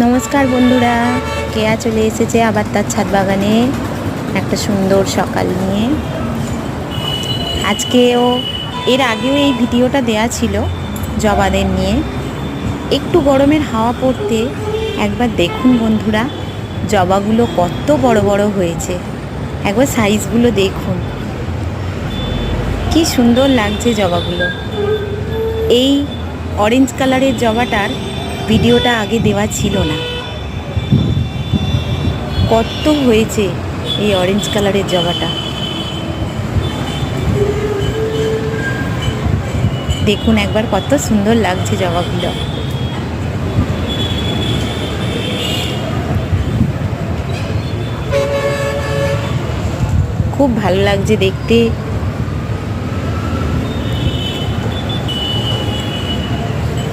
নমস্কার বন্ধুরা, কেয়া চলে এসেছে আবার তার ছাদ বাগানে একটা সুন্দর সকাল নিয়ে। আজকেও এর আগেও এই ভিডিওটা দেয়া ছিল জবাদের নিয়ে। একটু গরমের হাওয়া পড়তে একবার দেখুন বন্ধুরা, জবাগুলো কত বড় বড় হয়েছে। একবার সাইজগুলো দেখুন, কি সুন্দর লাগছে জবাগুলো। এই অরেঞ্জ কালারের জবাটার ভিডিওটা আগে দেওয়া ছিল না। কত হয়েছে এই অরেঞ্জ কালারের জবাটা, দেখুন একবার কত সুন্দর লাগছে জবাগুলো। খুব ভালো লাগছে দেখতে।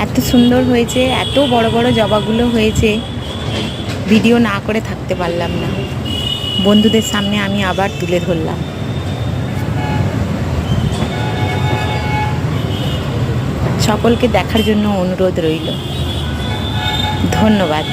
এত সুন্দর হয়েছে, এত বড় বড় জবাগুলো হয়েছে, ভিডিও না করে থাকতে পারলাম না। বন্ধুদের সামনে আমি আবার তুলে ধরলাম। সকলকে দেখার জন্য অনুরোধ রইল। ধন্যবাদ।